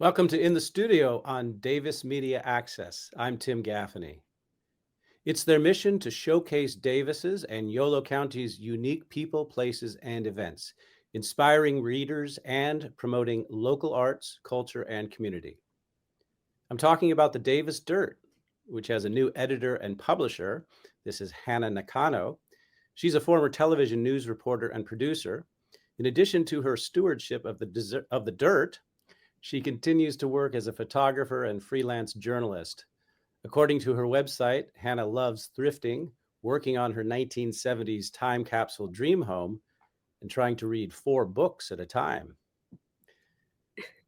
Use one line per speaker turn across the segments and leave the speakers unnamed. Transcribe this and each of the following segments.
Welcome to In the Studio on Davis Media Access. I'm Tim Gaffany. It's their mission to showcase Davis's and Yolo County's unique people, places, and events, inspiring readers and promoting local arts, culture, and community. I'm talking about the Davis Dirt, which has a new editor and publisher. This is Hanna Nakano. She's a former television news reporter and producer. In addition to her stewardship of the Dirt, she continues to work as a photographer and freelance journalist. According to her website, Hannah loves thrifting, working on her 1970s time capsule dream home, and trying to read 4 books at a time.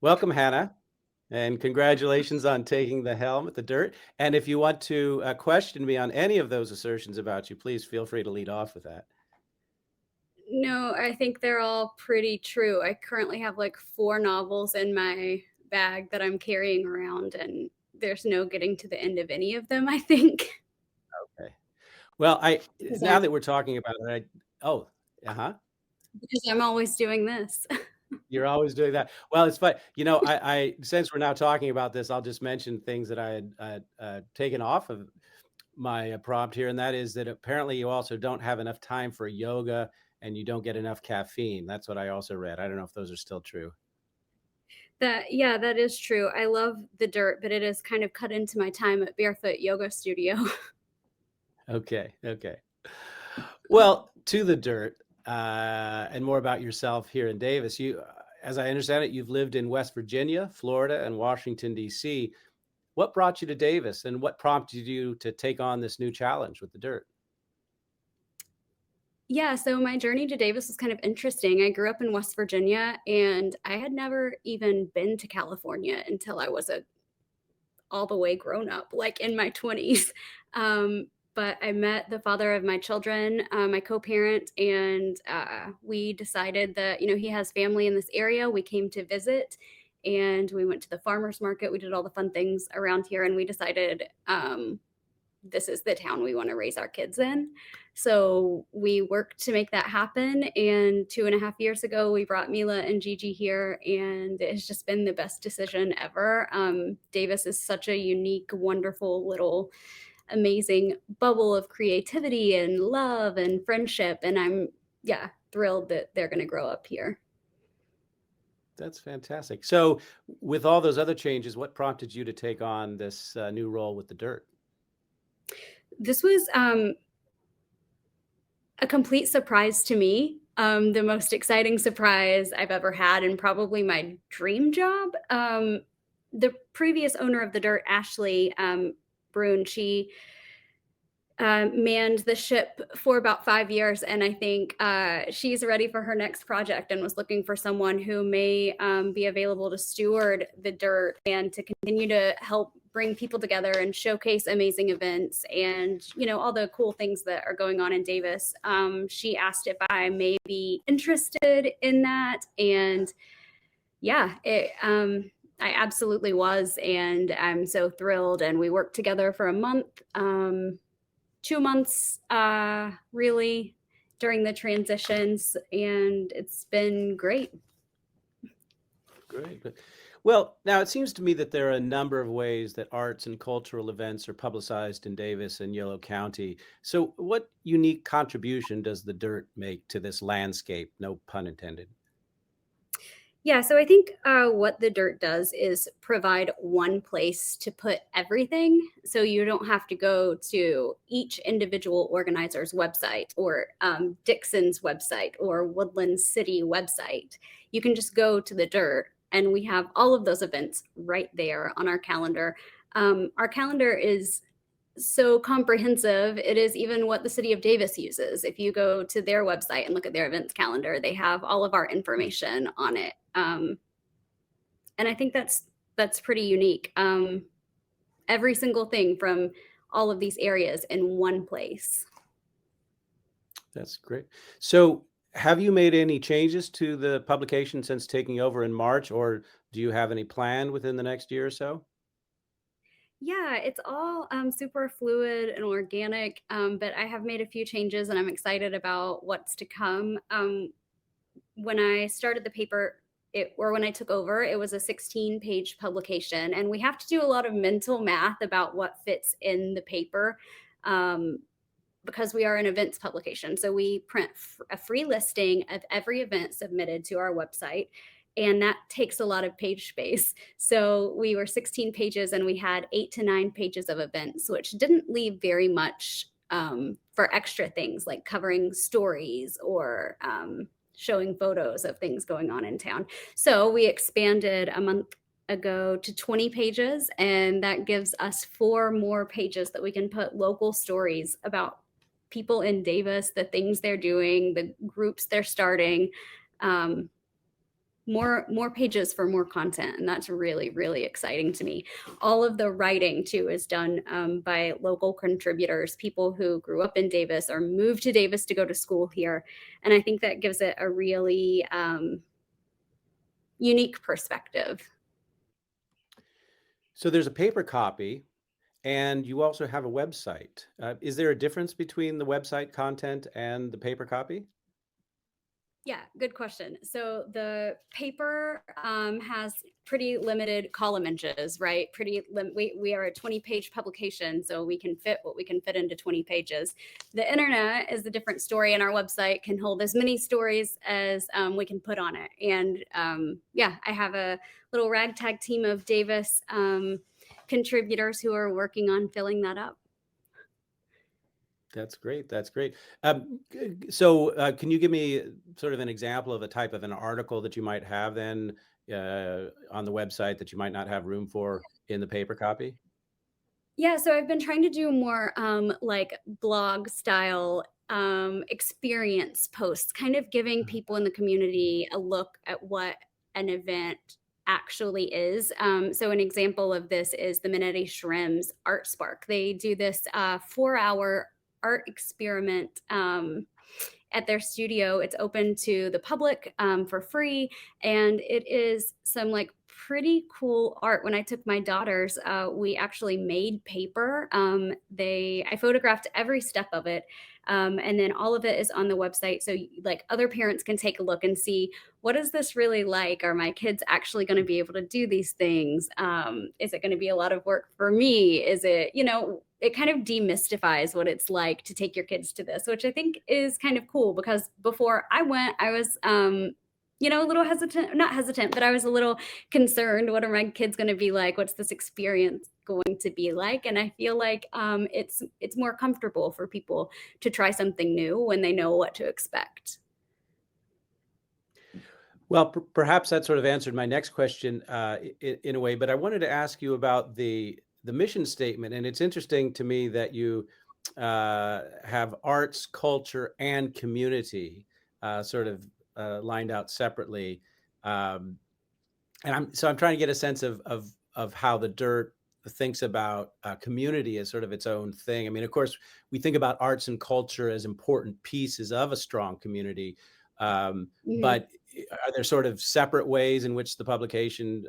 Welcome, Hannah, and congratulations on taking the helm at the Dirt. And if you want to question me on any of those assertions about you, please feel free to lead off with that.
No, I think they're all pretty true. I currently have like 4 novels in my bag that I'm carrying around, and there's no getting to the end of any of them, I think,
Okay. Well, I
because
now that we're talking about it, uh-huh.
I'm always doing this.
You're always doing that. Well, it's fun. I since we're now talking about this, I'll just mention things that I had taken off of my prompt here, and that is that apparently you also don't have enough time for yoga and you don't get enough caffeine. That's what I also read. I don't know if those are still true.
Yeah, that is true. I love the dirt, but it is kind of cut into my time at Barefoot Yoga Studio.
Okay, okay. Well, to the dirt, and more about yourself here in Davis. As I understand it, you've lived in West Virginia, Florida, and Washington, D.C. What brought you to Davis, and what prompted you to take on this new challenge with the dirt?
Yeah, so my journey to Davis was kind of interesting. I grew up in West Virginia, and I had never even been to California until I was a all the way grown up, like in my 20s. But I met the father of my children, my co-parent, and we decided that, he has family in this area. We came to visit and we went to the farmer's market. We did all the fun things around here, and we decided this is the town we want to raise our kids in. So we worked to make that happen. And 2.5 years ago, we brought Mila and Gigi here, and it has just been the best decision ever. Davis is such a unique, wonderful little amazing bubble of creativity and love and friendship. And I'm, yeah, thrilled that they're going to grow up here.
That's fantastic. So, with all those other changes, what prompted you to take on this new role with the dirt?
This was a complete surprise to me. The most exciting surprise I've ever had, and probably my dream job. The previous owner of the dirt, Ashley Brune, she manned the ship for about 5 years, and I think she's ready for her next project and was looking for someone who may be available to steward the dirt and to continue to help bring people together and showcase amazing events and all the cool things that are going on in Davis. She asked if I may be interested in that, and yeah, I absolutely was, and I'm so thrilled. And we worked together for a month. 2 months really during the transitions, and it's been great.
Great. Well, now it seems to me that there are a number of ways that arts and cultural events are publicized in Davis and Yolo County. So, what unique contribution does the dirt make to this landscape? No pun intended.
Yeah, so I think what the dirt does is provide one place to put everything. So you don't have to go to each individual organizer's website or Dixon's website or Woodland City website. You can just go to the dirt, and we have all of those events right there on our calendar. Our calendar is so comprehensive. It is even what the city of Davis uses. If you go to their website and look at their events calendar, they have all of our information on it. And I think that's pretty unique. Every single thing from all of these areas in one place.
That's great. So, have you made any changes to the publication since taking over in March, or do you have any planned within the next year or so?
Yeah, it's all super fluid and organic, but I have made a few changes, and I'm excited about what's to come. When I started the paper or when I took over, it was a 16-page publication, and we have to do a lot of mental math about what fits in the paper. Um, because we are an events publication. So we print a free listing of every event submitted to our website. And that takes a lot of page space. So we were 16 pages and we had 8 to 9 pages of events, which didn't leave very much for extra things like covering stories or showing photos of things going on in town. So we expanded a month ago to 20 pages, and that gives us 4 more pages that we can put local stories about people in Davis, the things they're doing, the groups they're starting. Um, more pages for more content, and that's really, really exciting to me. All of the writing too is done by local contributors, people who grew up in Davis or moved to Davis to go to school here, and I think that gives it a really unique perspective.
So there's a paper copy, and you also have a website. Is there a difference between the website content and the paper copy?
Yeah, good question. So the paper has pretty limited column inches, right? We are a 20-page publication, so we can fit what we can fit into 20 pages. The internet is a different story, and our website can hold as many stories as we can put on it. And yeah, I have a little ragtag team of Davis contributors who are working on filling that up.
That's great. That's great. So, can you give me sort of an example of a type of an article that you might have then on the website that you might not have room for in the paper copy?
Yeah, so I've been trying to do more like blog style experience posts, kind of giving people in the community a look at what an event actually is. So an example of this is the Minetti Shrim's Art Spark. They do this 4-hour art experiment at their studio. It's open to the public for free, and it is some like pretty cool art. When I took my daughters, we actually made paper. I photographed every step of it, and then all of it is on the website. So like other parents can take a look and see, what is this really like? Are my kids actually going to be able to do these things? Is it going to be a lot of work for me? Is it, it kind of demystifies what it's like to take your kids to this, which I think is kind of cool, because before I went, I was a little hesitant, not hesitant, but I was a little concerned. What are my kids going to be like? What's this experience going to be like? And I feel like it's more comfortable for people to try something new when they know what to expect.
Well, perhaps that sort of answered my next question in a way, but I wanted to ask you about the mission statement. And it's interesting to me that you have arts, culture, and community sort of lined out separately. Um, and I'm trying to get a sense of how the Dirt thinks about community as sort of its own thing. I mean, of course, we think about arts and culture as important pieces of a strong community,
Mhm.
but are there sort of separate ways in which the publication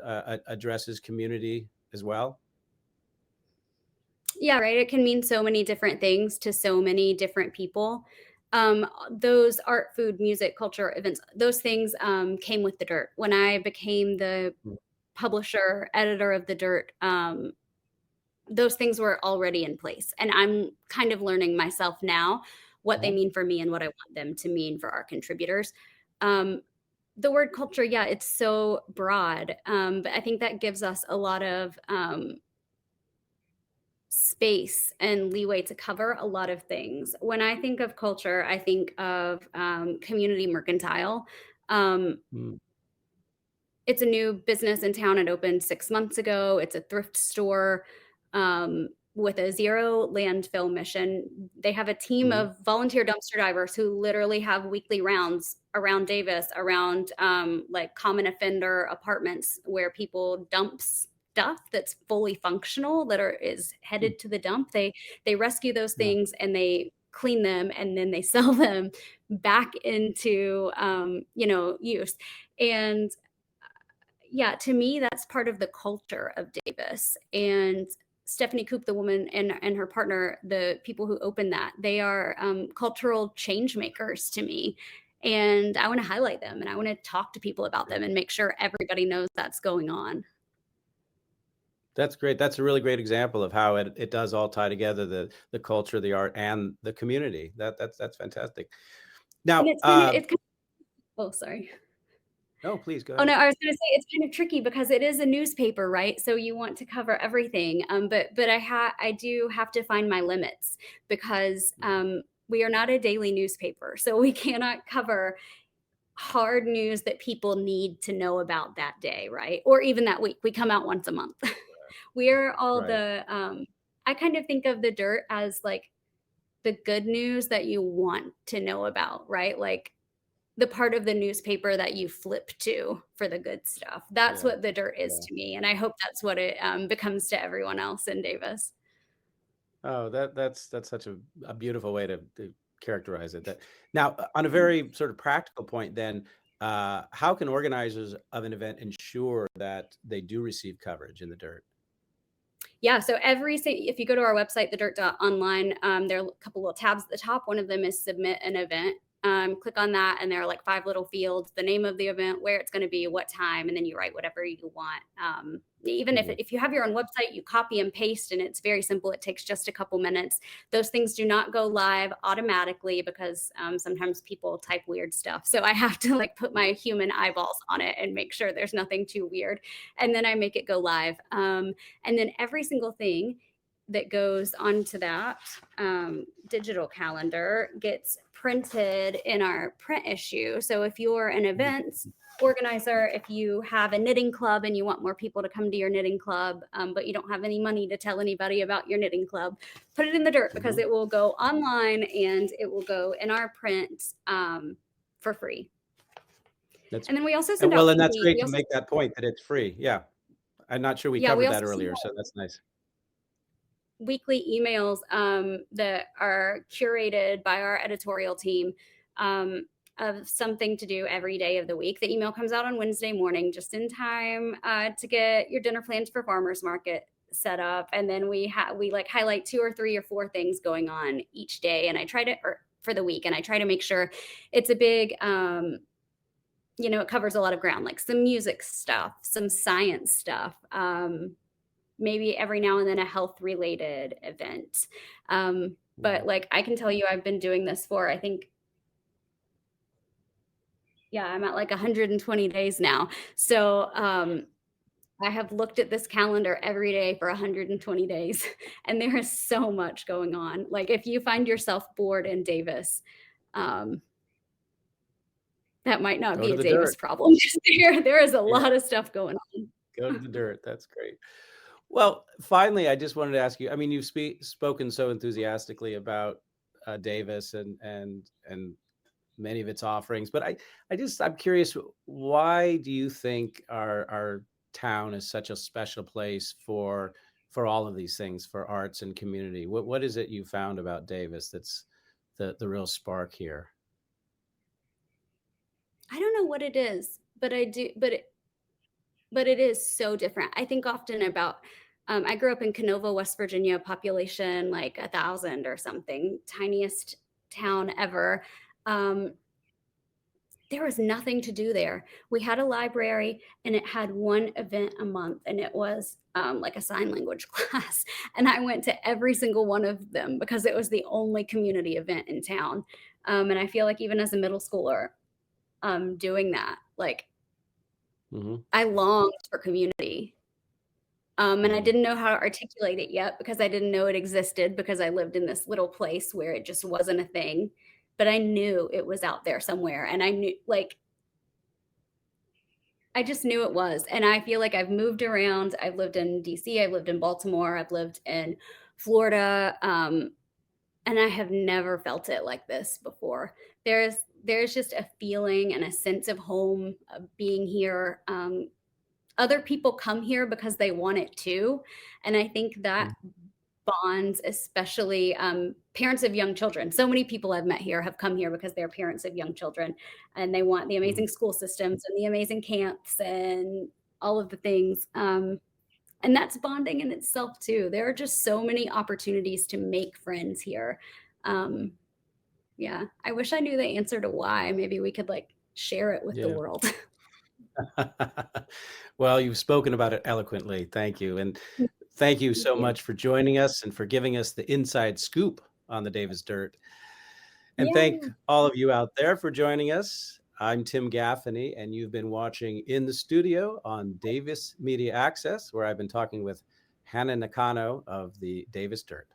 addresses community as well?
Yeah, right. It can mean so many different things to so many different people. Those art, food, music, culture, events, those things came with the Dirt. When I became the publisher, editor of the Dirt, those things were already in place. And I'm kind of learning myself now what they
Uh-huh.
mean for me and what I want them to mean for our contributors. Um, the word culture, yeah, it's so broad, but I think that gives us a lot of space and leeway to cover a lot of things. When I think of culture, I think of community mercantile. Um,
Mm.
it's a new business in town. It opened 6 months ago. It's a thrift store with a zero landfill mission. They have a team
Mhm.
of volunteer dumpster divers who literally have weekly rounds around Davis, around like common offender apartments where people dump stuff that's fully functional is
Mm.
headed to the dump. They rescue those
Yeah.
things and they clean them, and then they sell them back into use. And yeah, to me, that's part of the culture of Davis. And Stephanie Coop, the woman, and her partner, the people who opened that, they are cultural change makers to me. and I want to highlight them and I want to talk to people about
Great.
them and make sure everybody knows that's going on.
That's great. That's a really great example of how it does all tie together, the culture, the art, and the community. That's fantastic.
And
Now,
it's kind of, oh, sorry.
no, please go
Oh, no,
ahead.
I was gonna say it's kind of tricky because it is a newspaper, right? So you want to cover everything, but I do have to find my limits because, we are not a daily newspaper, so we cannot cover hard news that people need to know about that day, right? Or even that week. We come out once a month. We're all
Right.
I kind of think of the dirt as, like, the good news that you want to know about, right? Like, the part of the newspaper that you flip to for the good stuff. That's
Yeah.
what the dirt is
Yeah.
to me, and I hope that's what it, becomes to everyone else in Davis.
Oh, that's such a beautiful way to characterize it. That now, on a very sort of practical point, then, how can organizers of an event ensure that they do receive coverage in the dirt?
Yeah, so if you go to our website, thedirt.online, there are a couple little tabs at the top. One of them is submit an event. Click on that, and there are like five little fields: the name of the event, where it's going to be, what time, and then you write whatever you want. Even
Mhm.
if you have your own website, you copy and paste, and it's very simple. It takes just a couple minutes. Those things do not go live automatically because sometimes people type weird stuff. So I have to like put my human eyeballs on it and make sure there's nothing too weird, and then I make it go live. And then every single thing that goes onto that digital calendar gets printed in our print issue. So if you're an
Mhm.
events organizer, if you have a knitting club and you want more people to come to your knitting club, but you don't have any money to tell anybody about your knitting club, put it in the dirt because
Mhm.
it will go online and it will go in our print for free.
That's
And then we also
and
send out
well, and that's
weekly.
great
We
to
also
make that point that it's free. Yeah. I'm not sure we
Yeah, we
covered
also
that
send
earlier, so
out
that's nice.
weekly emails that are curated by our editorial team of something to do every day of the week. The email comes out on Wednesday morning, just in time to get your dinner plans for farmers market set up, and then we like highlight two or three or four things going on each day, and I try to or for the week, and I try to make sure it's a big. It covers a lot of ground, like some music stuff, some science stuff, maybe every now and then a health related event.
Mhm.
But like I can tell you, I've been doing this for, I think, yeah, I'm at like 120 days now. So I have looked at this calendar every day for 120 days, and there is so much going on. Like if you find yourself bored in Davis, um, that might not
Go
be
to
a
the dirt.
Davis problem. There is a
Yeah,
lot of stuff going on.
go to the dirt. That's great. Well, finally, I just wanted to ask you, I mean, you've spoken so enthusiastically about, Davis and many of its offerings, but I'm curious, why do you think our town is such a special place for all of these things, for arts and community? What is it you found about Davis that's the real spark here?
I don't know what it is, but I do, but it is so different. I think often about I grew up in Canova, West Virginia, population like 1,000 or something, tiniest town ever. Um, there was nothing to do there. We had a library and it had one event a month, and it was like a sign language class. And I went to every single one of them because it was the only community event in town. And I feel like even as a middle schooler, doing that, like
Mhm.
I longed for community. And I
Mhm.
didn't know how to articulate it yet because I didn't know it existed because I lived in this little place where it just wasn't a thing. But I knew it was out there somewhere. And I knew, like, I just knew it was. And I feel like I've moved around. I've lived in DC, I've lived in Baltimore, I've lived in Florida. And I have never felt it like this before. There's just a feeling and a sense of home of being here. Other people come here because they want it too, and I think that
Mhm.
bonds, especially parents of young children. So many people I've met here have come here because they're parents of young children, and they want the
Mhm.
amazing school systems and the amazing camps and all of the things. And that's bonding in itself too. There are just so many opportunities to make friends here. Um, Yeah. I wish I knew the answer to why. Maybe we could like share it with the
Yeah.
world.
Well, you've spoken about it eloquently. Thank you. And thank you
Thank
so
you.
much for joining us and for giving us the inside scoop on the Davis Dirt. And thank
Yeah.
all of you out there for joining us. I'm Tim Gaffany, and you've been watching In the Studio on Davis Media Access, where I've been talking with Hanna Nakano of the Davis Dirt.